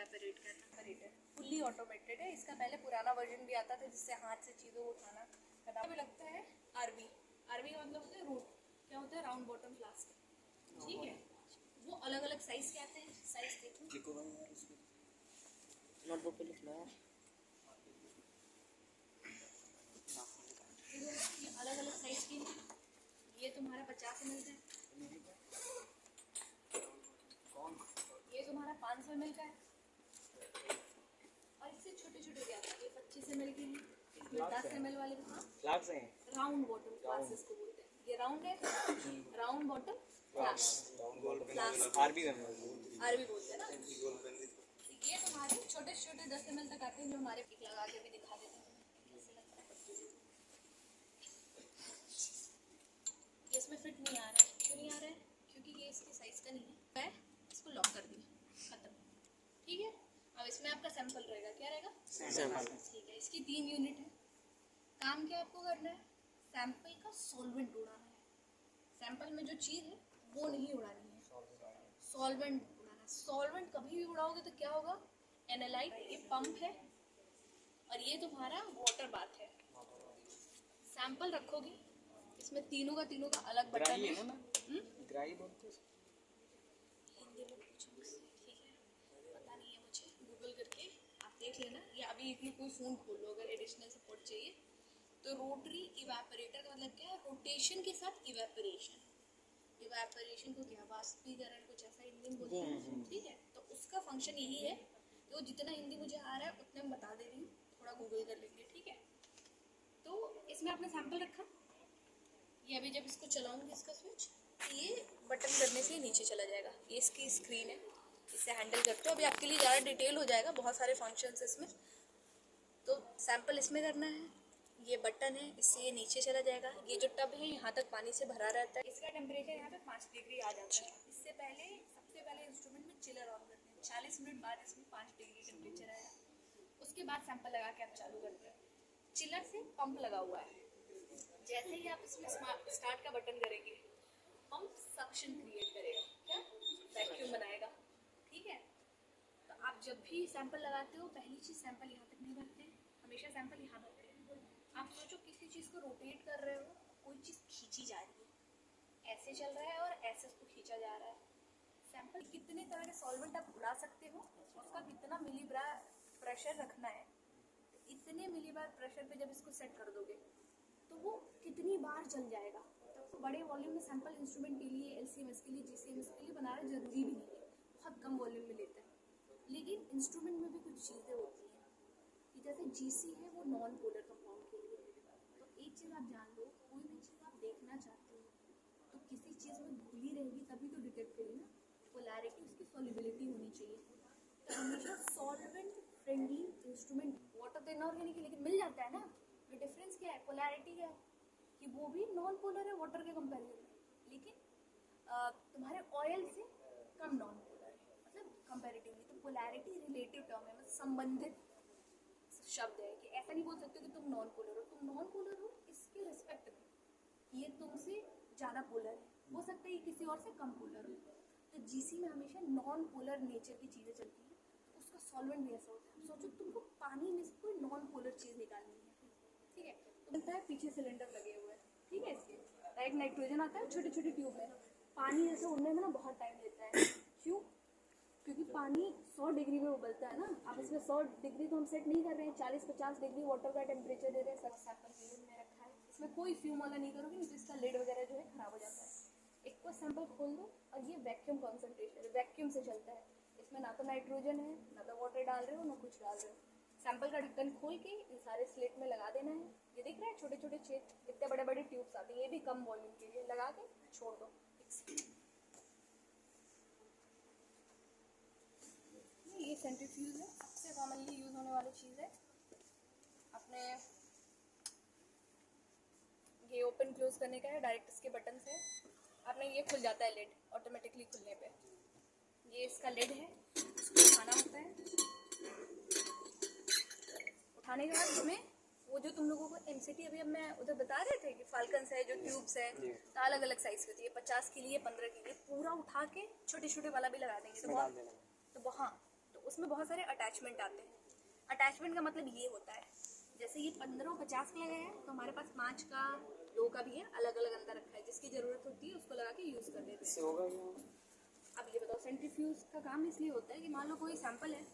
Evaporate करना। Fully automated है। इसका पहले पुराना वर्जन भी आता था जिससे हाथ से चीज़ों को उठाना करना भी लगता है। आरवी का मतलब होता है रूट, क्या होता है राउंड बॉटम फ्लास्क, ठीक है। वो अलग अलग साइज के आते हैं, साइज देखो नोटबुक पे लिखना है। ये अलग अलग साइज की है। ये तुम्हारा 50 ml का है, ये तुम्हारा 500 ml का है, और इससे छोटे छोटे भी आते हैं। ये 25 ml के हैं, इसमें 10 ml वाले फ्लास्क हैं, राउंड बॉटम फ्लास्क को बोलते हैं। ये राउंड है, राउंड बॉटम फ्लास्क, आरबी बोलते हैं ना। ये तुम्हारे छोटे छोटे 10 ml तक आते हैं, जो हमारे पिक लगा के भी दिखा देते हैं कैसे लगता है। ये इसमें फिट नहीं आ रहा है। क्यों नहीं आ रहा है? क्योंकि ये इसके साइज का नहीं है। मैं इसको लॉक कर दिया, खत्म, ठीक है। अब इसमें आपका सैंपल रहेगा, क्या रहेगा? सैंपल, ठीक है। इसकी 3 यूनिट है। काम क्या आपको करना है? सैंपल का सॉल्वेंट उड़ाना है। सैंपल में जो चीज़ है वो नहीं उड़ानी है, सॉल्वेंट उड़ाना है। सॉल्वेंट कभी भी उड़ाओगे तो क्या होगा? एनालाइट, ये पंप है, और ये तुम्हारा वाटर बाथ है। सैंपल रखोगे, इसमें तीनों का अलग बटन है। ग्राई बोलते हैं हिंदी में पूछो मुझसे, ठीक है, पता नहीं है मुझे, गूगल करके आप देख लेना, या अभी इतनी कोई फ़ोन खोलो अगर एडिशनल सपोर्ट चाहिए तो। रोटरी इवेपोरेटर का मतलब क्या है? रोटेशन के साथ इवेपोरेशन। इवेपोरेशन को क्या वाष्पीकरण कुछ ऐसा हिंदी में बोलते हैं, ठीक है। तो उसका फंक्शन यही है। तो जितना हिंदी मुझे आ रहा है उतने में बता दे रही हूँ, थोड़ा गूगल कर लेंगे, ठीक है। तो इसमें आपने सैंपल रखा, ये अभी जब इसको चलाऊंगी इसका स्विच, ये बटन करने से नीचे चला जाएगा। ये इसकी स्क्रीन है, इससे हैंडल करते हो। अभी आपके लिए ज़्यादा डिटेल हो जाएगा, बहुत सारे फंक्शंस इसमें। तो सैंपल इसमें करना है, ये बटन है, इससे ये नीचे चला जाएगा। ये जो टब है यहाँ तक पानी से भरा रहता है। इसका टेम्परेचर यहाँ पे 5 डिग्री आ जाता है। इससे पहले सबसे पहले इंस्ट्रूमेंट में चिलर ऑन करते हैं। 40 मिनट बाद इसमें 5 डिग्री टेम्परेचर आएगा। उसके बाद सैंपल लगा के आप चालू करते हैं। चिलर से पंप लगा हुआ है। जैसे ही आप इसमें स्टार्ट का बटन करेंगे, पंप सक्शन क्रिएट करेगा, क्या वैक्यूम बनाएगा, ठीक है। तो आप जब भी सैंपल लगाते हो, पहली चीज़ सैंपल यहाँ तक नहीं भरते हैं, हमेशा सैंपल यहाँ भरते हैं। आप सोचो किसी चीज़ को रोटेट कर रहे हो, कोई चीज़ खींची जा रही है, ऐसे चल रहा है और ऐसे उसको खींचा जा रहा है। सैंपल कितने तरह के सॉल्वेंट आप उड़ा सकते हो, उसका कितना मिलीबार प्रेशर रखना है, इतने मिलीबार प्रेशर पे जब इसको सेट कर दोगे तो वो कितनी बार चल जाएगा। तो बड़े वॉल्यूम में सैंपल इंस्ट्रूमेंट के लिए, LCMS के लिए, GCMS के लिए बनाना जरूरी भी नहीं है, बहुत कम वॉल्यूम में लेते हैं। लेकिन इंस्ट्रूमेंट में भी कुछ चीज़ें होती हैं कि जैसे GC है वो नॉन पोलर कंपाउंड के लिए। तो एक चीज़ आप जान लो, कोई भी चीज़ आप देखना चाहते हो तो किसी चीज़ में धुली रहेगी तभी तो डिटेक्ट करेगी ना। पोलैरिटी, उसकी सॉल्युबिलिटी होनी चाहिए। तो हमेशा सॉल्वेंट फ्रेंडली इंस्ट्रूमेंट, वाटर तो इनऑर्गेनिक है लेकिन मिल जाता है ना। तो डिफरेंस क्या है? पोलैरिटी क्या है कि वो भी नॉन पोलर है वाटर के कंपैरिजन में, लेकिन तुम्हारे ऑयल से कम नॉन पोलर है, मतलब कंपैरेटिवली। तो पोलैरिटी रिलेटिव टर्म है, मतलब संबंधित शब्द है कि ऐसा नहीं बोल सकते कि तुम नॉन पोलर हो। तुम नॉन पोलर हो इसके रिस्पेक्ट में, ये तुमसे ज़्यादा पोलर है, हो सकता है ये किसी और से कम पोलर हो। तो GC में हमेशा नॉन पोलर नेचर की चीज़ें चलती हैं, तो उसका सॉल्वेंट भी ऐसा होता है। सोचो तुमको पानी में से कोई नॉन पोलर चीज़ निकालनी है, ठीक है, तो मिलता है पीछे सिलेंडर लगे हुए हैं, ठीक है। इसके एक नाइट्रोजन आता है छोटे छोटे ट्यूब में। पानी जैसे उड़ने में ना बहुत टाइम लेता है, क्यों? क्योंकि पानी 100 डिग्री में उबलता है ना। अब इसमें 100 डिग्री तो हम सेट नहीं कर रहे हैं, 40-50 डिग्री वाटर का टेम्परेचर दे रहे हैं। सब सैंपल में रखा है, इसमें कोई फ्यूम वाला नहीं करोगे, नहीं तो इसका लिड वगैरह जो है खराब हो जाता है। एक को सैंपल खोल दो, और ये वैक्यूम कॉन्सेंट्रेशन, वैक्यूम से चलता है। इसमें ना तो नाइट्रोजन है, ना तो वाटर डाल रहे हो, ना कुछ डाल रहे हो। सैंपल का ढक्कन खोल के इन सारे स्लेट में लगा देना है। ये दिख रहा है छोटे छोटे छेद, इतने बड़े बड़े ट्यूब्स आते हैं, ये भी कम वॉल्यूम के लिए। लगा के छोड़ दो। ये सेंट्रीफ्यूज है, सबसे कॉमनली यूज होने वाली चीज़ है। अपने ये ओपन क्लोज करने का है, डायरेक्ट इसके बटन से आपने ये खुल जाता है लिड ऑटोमेटिकली खुलने पे। ये इसका लिड है, इसको उठाना होता है। उठाने के बाद इसमें वो जो तुम लोगों को MCT अभी अब मैं उधर बता रहे थे कि फाल्कन्स है, जो ट्यूब्स है, तो अलग अलग साइज की होती है, 50 के लिए, 15 के लिए। पूरा उठा के छोटे छोटे वाला भी लगा देंगे तो वहाँ, तो उसमें बहुत सारे अटैचमेंट आते हैं। अटैचमेंट का मतलब ये होता है, जैसे ये 15 और 50 का लगाया है, तो हमारे पास 5 का 2 का भी है, अलग अलग अंदर रखा है, जिसकी ज़रूरत होती है उसको लगा के यूज़ कर देते इससे हैं। होगा क्या? अब ये बताओ, सेंट्रीफ्यूज का काम इसलिए होता है कि मान लो कोई सैंपल है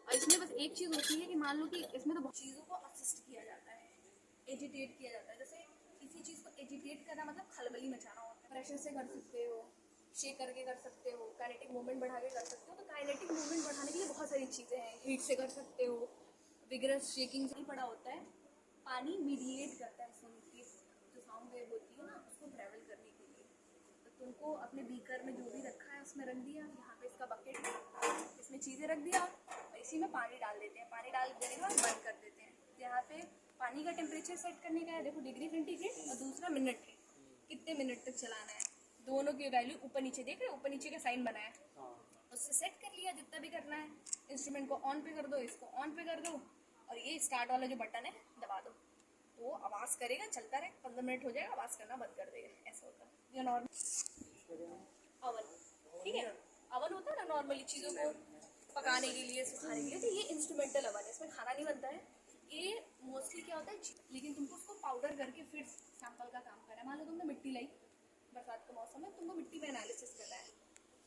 और इसमें बस एक चीज़ होती है कि मान लो कि इसमें तो बहुत चीज़ों को असिस्ट किया जाता है, एजिटेट किया जाता है। जैसे किसी चीज़ को एजिटेट करना मतलब खलबली मचाना होता है। प्रेशर से कर सकते हो, शेक करके कर सकते हो, काइनेटिक मूवमेंट बढ़ा के कर सकते हो। तो काइनेटिक मूवमेंट बढ़ाने के लिए बहुत सारी चीज़ें हैं, हीट से कर सकते हो, विगरस शेकिंग से ही पड़ा होता है। पानी मीडिएट करता है सुन की जो साउंड वेव होती है ना, उसको ट्रैवल करने के लिए। तो तुमको अपने बीकर में जो भी रखा है उसमें रख दिया, यहाँ पे इसका बकेट है, इसमें चीज़ें रख दिया और इसी में पानी डाल देते हैं। पानी डाल देने के बाद बंद कर देते हैं। तो यहाँ पे पानी का टेम्परेचर सेट करने का है, देखो डिग्री सेंटीग्रेड, और दूसरा मिनट है, कितने मिनट तक चलाना है। दोनों की वैल्यू ऊपर नीचे देख रहे हो, ऊपर नीचे का साइन बना है, उससे सेट कर लिया जितना भी करना है। इंस्ट्रूमेंट को ऑन पे कर दो, इसको ऑन पे कर दो, और ये स्टार्ट वाला जो बटन है दबा दो, तो वो आवाज़ करेगा, चलता रहे, 15 मिनट हो जाएगा, आवाज़ करना बंद कर देगा। ऐसा होता है। ये नॉर्मल अवन, ठीक है, अवन होता है ना नॉर्मली चीज़ों को पकाने के लिए, सुखाने के लिए। तो ये इंस्ट्रूमेंटल अवन है, इसमें खाना नहीं बनता है। ये मोस्टली क्या होता है, लेकिन तुमको उसको पाउडर करके फिर सैंपल का काम करना है। मान लो तुमने मिट्टी लाई, बरसात का मौसम है, तुमको मिट्टी में एनालिसिस करना है,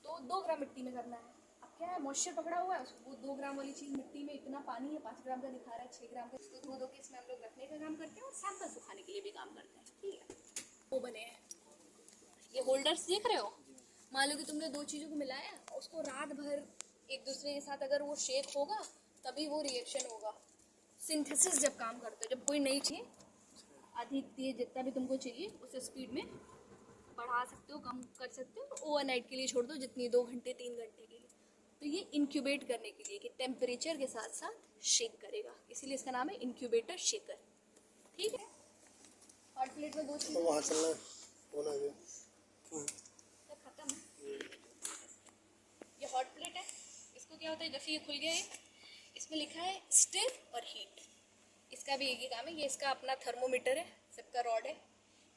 तो 2 ग्राम मिट्टी में करना है। अब क्या है, मॉइस्चर पकड़ा हुआ है, उसको 2 ग्राम वाली चीज़ मिट्टी में इतना पानी है, 5 ग्राम का दिखा रहा है, 6 ग्राम का, इसको धो के इसमें हम लोग रखने का काम करते हैं और सैंपल सुखाने के लिए भी काम करते हैं। ठीक है, वो बने हैं ये होल्डर्स, देख रहे हो। मान लो कि तुमने 2 चीज़ों को मिलाया, उसको रात भर एक दूसरे के साथ अगर वो शेक होगा तभी वो रिएक्शन होगा। सिंथेसिस जब काम करते हो, जब कोई नई चीज़ अधिक तेज जितना भी तुमको चाहिए उस स्पीड में बढ़ा सकते हो, कम कर सकते हो, ओवरनाइट के लिए छोड़ दो, जितनी 2 घंटे 3 घंटे के लिए। तो ये इंक्यूबेट करने के लिए कि टेम्परेचर के साथ साथ शेक करेगा, इसीलिए इसका नाम है इंक्यूबेटर शेकर। ठीक है, हॉट प्लेट में 2 चीज़ें वहाँ चलना होना है। खत्म है। ये हॉट प्लेट है, इसको क्या होता है, जैसे ये खुल गया है, इसमें लिखा है स्टिर और हीट। इसका भी एक ही काम है, ये इसका अपना थर्मोमीटर है, सबका रॉड है।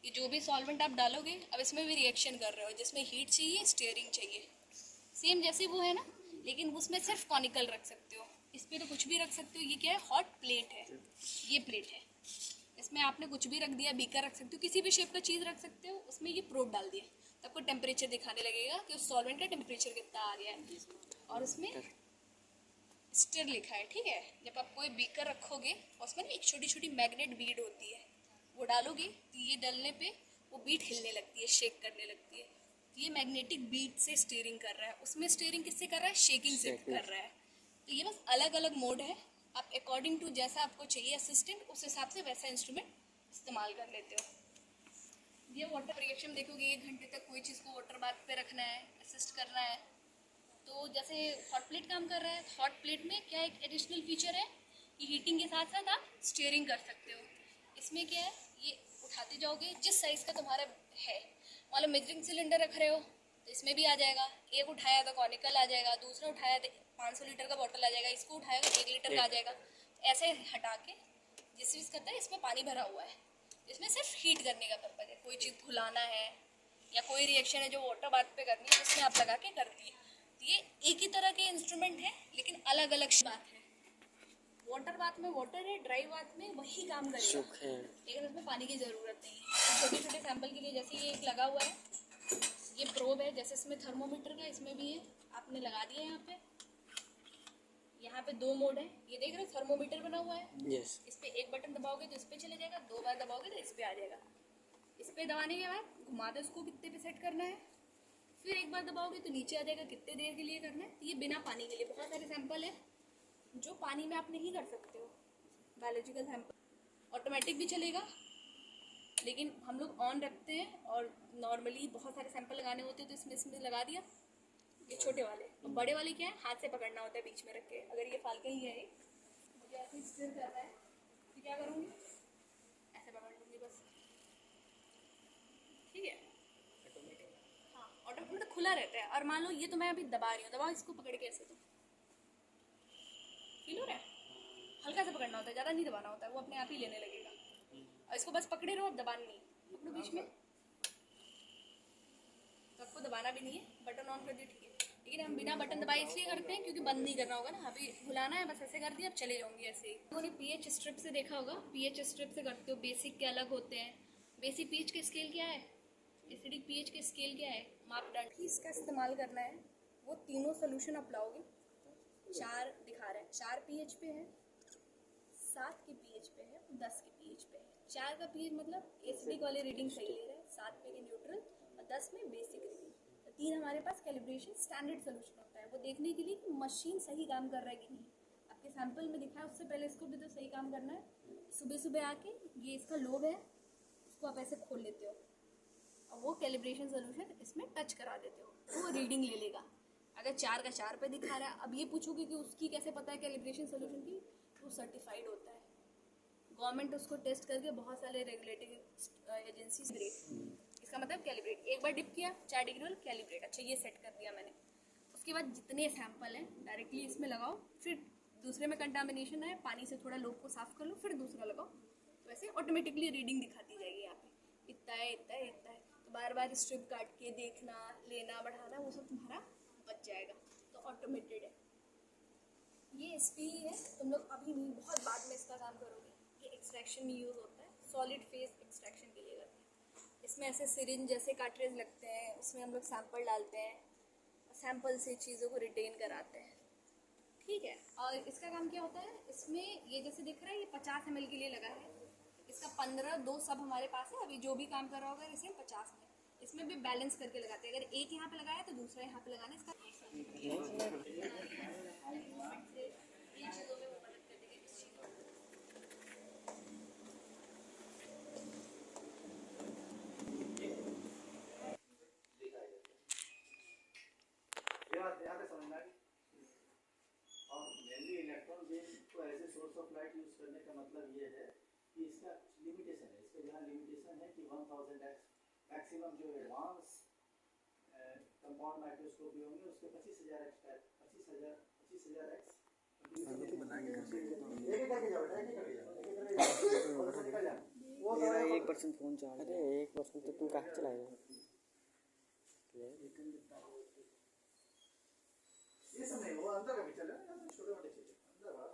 ये जो भी सॉल्वेंट आप डालोगे, अब इसमें भी रिएक्शन कर रहे हो, जिसमें हीट चाहिए, स्टीयरिंग चाहिए, सेम जैसे वो है ना, लेकिन उसमें सिर्फ कॉनिकल रख सकते हो, इस पर तो कुछ भी रख सकते हो। ये क्या है, हॉट प्लेट है, ये प्लेट है, इसमें आपने कुछ भी रख दिया, बीकर रख सकते हो, किसी भी शेप का चीज़ रख सकते हो, उसमें ये प्रोब डाल दिया, तो आपको टेम्परेचर दिखाने लगेगा कि उस सॉल्वेंट का टेम्परेचर कितना आ गया है। और उसमें स्टिर लिखा है। ठीक है, जब आप कोई बीकर रखोगे उसमें ना एक छोटी छोटी मैग्नेट बीड होती है, वो डालोगे तो ये डलने पे वो बीड हिलने लगती है, शेक करने लगती है। तो ये मैग्नेटिक बीड से स्टीयरिंग कर रहा है, उसमें स्टीयरिंग किससे कर रहा है, शेकिंग से कर रहा है। तो ये बस अलग अलग मोड है, आप अकॉर्डिंग टू जैसा आपको चाहिए असिस्टेंट, उस हिसाब से वैसा इंस्ट्रूमेंट इस्तेमाल कर लेते हो। ये वाटर रिएक्शन देखोगे, 1 घंटे तक कोई चीज़ को वाटर बाथ पे रखना है, असिस्ट करना है। तो जैसे हॉट प्लेट काम कर रहा है, हॉट प्लेट में क्या एक एडिशनल फीचर है कि हीटिंग के साथ साथ आप स्टीयरिंग कर सकते हो। इसमें क्या है, ये उठाते जाओगे जिस साइज़ का तुम्हारा है, मान लो मेजरिंग सिलेंडर रख रहे हो तो इसमें भी आ जाएगा, एक उठाया तो कॉनिकल आ जाएगा, दूसरा उठाया तो 500 लीटर का बॉटल आ जाएगा, इसको उठाया तो 1 लीटर का आ जाएगा। ऐसे हटा के जिस चीज़ करता है, इसमें पानी भरा हुआ है, इसमें सिर्फ हीट करने का पर्पज है। कोई चीज़ घुलाना है या कोई रिएक्शन है जो वाटर बाथ पे करनी है, उसमें आप लगा के कर दिए। ये एक ही तरह के इंस्ट्रूमेंट है, लेकिन अलग अलग बात है। वाटर बाथ में वाटर है, ड्राई बाथ में वही काम करेगा, लेकिन उसमें पानी की ज़रूरत नहीं है। छोटे छोटे सैंपल के लिए जैसे ये एक लगा हुआ है, ये प्रोब है, जैसे इसमें थर्मोमीटर का इसमें भी है, आपने लगा दिया यहाँ पे 2 मोड है। ये देख रहे हो थर्मोमीटर बना हुआ है, यस। इस पर एक बटन दबाओगे तो इस पर चले जाएगा, 2 बार दबाओगे तो इस पर आ जाएगा। इस पर दबाने के बाद घुमा दो, इसको कितने पे सेट करना है, फिर एक बार दबाओगे तो नीचे आ जाएगा, कितने देर के लिए करना है। तो ये बिना पानी के लिए बहुत सारे सैंपल है जो पानी में आप नहीं कर सकते हो, बायोलॉजिकल सैंपल। ऑटोमेटिक भी चलेगा, लेकिन हम लोग ऑन रखते हैं, और नॉर्मली बहुत सारे सैंपल लगाने होते हैं तो इसमें लगा दिया, ये छोटे वाले। और बड़े वाले क्या है, हाथ से पकड़ना होता है बीच में रख के। अगर ये फालके ही है, मुझे ऐसे स्टिर कर रहा है तो क्या करूँगी, ऐसे पकड़ लूँगी बस। ठीक है, हाँ, ऑटोमेटिक खुला रहता है। और मान लो ये तो मैं अभी दबा रही हूँ, दबाओ इसको पकड़ के ऐसे, तो फील हो रहा है, हल्का से पकड़ना होता है, ज़्यादा नहीं दबाना होता है, वो अपने आप ही लेने लगेगा। और इसको बस पकड़े रहो, अब दबाना नहीं, पकड़ो बीच में, तो आपको दबाना भी नहीं है, बटन ऑन कर दिया, ठीक है। लेकिन हम बिना बटन दबाए इसलिए करते हैं क्योंकि बंद नहीं करना होगा ना, अभी बुलाना है बस ऐसे कर दिया, अब चले जाऊंगी ऐसे ही। लोगों ने पीएच स्ट्रिप से देखा होगा, पीएच स्ट्रिप से करते हो, बेसिक के अलग होते हैं। बेसिक पीएच के स्केल क्या है, एसिडिक पीएच के स्केल क्या है, मापदंड ही इसका इस्तेमाल करना है। वो तीनों सोल्यूशन आप लाओगे, 4 दिखा रहे हैं, 4 पीएच पे है, 7 के पीएच पे है, 10 के पीएच पे है। 4 का पीएच मतलब एसिडिक वाले रीडिंग सही ले रहे हैं, 7 पे के न्यूट्रल और 10 में बेसिक रीडिंग। तो 3 हमारे पास कैलिब्रेशन स्टैंडर्ड सोल्यूशन होता है, वो देखने के लिए कि मशीन सही काम कर रहा है कि नहीं। आपके सैंपल में दिखा है, उससे पहले इसको भी तो सही काम करना है। सुबह सुबह आके ये इसका लोब है, उसको आप ऐसे खोल लेते हो और वो कैलिब्रेशन सोल्यूशन इसमें टच करा देते हो, तो वो रीडिंग ले लेगा। अगर 4 का 4 पे दिखा रहा है, अब ये पूछोगे कि उसकी कैसे पता है कैलिब्रेशन सोल्यूशन की, वो सर्टिफाइड होता है, गवर्नमेंट उसको टेस्ट करके बहुत सारे रेगुलेटरी एजेंसीज ग्रेड, इसका मतलब कैलिब्रेट। एक बार डिप किया 4 डिग्री वाला कैलिब्रेट, अच्छा ये सेट कर दिया मैंने। उसके बाद जितने सैंपल हैं डायरेक्टली इसमें लगाओ, फिर दूसरे में कंटामिनेशन है, पानी से थोड़ा लोब को साफ कर लो, फिर दूसरा लगाओ, तो ऐसे ऑटोमेटिकली रीडिंग दिखाती जाएगी। यहाँ पे इतना है, इतना है, इतना है, तो बार बार स्ट्रिप काट के देखना, लेना, बढ़ाना, वो सब तुम्हारा बच जाएगा, तो ऑटोमेटेड है। ये SPE है, तुम लोग अभी नहीं, बहुत बाद में इसका काम करोगे। ये एक्सट्रैक्शन में यूज़ होता है, सॉलिड फेज एक्सट्रैक्शन के लिए करते हैं। इसमें ऐसे सिरिंज जैसे कार्ट्रिज लगते हैं, उसमें हम लोग सैंपल डालते हैं, सैंपल से चीज़ों को रिटेन कराते हैं, ठीक है। और इसका काम क्या होता है, इसमें ये जैसे दिख रहा है, ये 50 ml के लिए लगा है, इसका 15, 2 सब हमारे पास है। अभी जो भी काम कर रहा होगा इसे 50 में, इसमें भी बैलेंस करके लगाते हैं। अगर एक यहाँ पे लगाया तो दूसरा यहाँ पे लगाना, इसका ये चीज़ों में वो मदद कर देगा, इस चीज़ों में। यहाँ पे समझना है। और मेनली इलेक्ट्रॉन बीम को as a source of light use करने का मतलब ये है कि इसका लिमिटेशन है, इसका जहाँ लिमिटेशन है कि 1000x मैक्सिमम जो एडवांस कंपाउंड माइक्रोस्कोप भी होंगे उसके 25000x मेरा 1% फोन चार्ज है। 1% तो तू कहाँ चलाएगा? ये सब नहीं, वो अंदर का भी चले, छोटे मोटे चीजें अंदर बाहर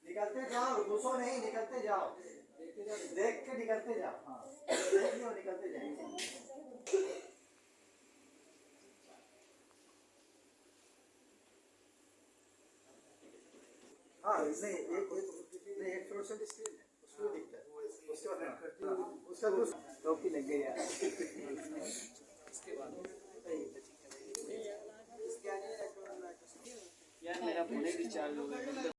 निकलते जाओ, घुसो नहीं, निकलते जाओ, देख के निकलते जाओ। हाँ, देख लो, निकलते जाओ। हाँ, नहीं, एक फ्लोरेसेंट स्क्रीन है, उसमें दिखता है, उसके बाद उसका टोपी लग गई यार। यार मेरा फोन ही रिचार्ज हो गया।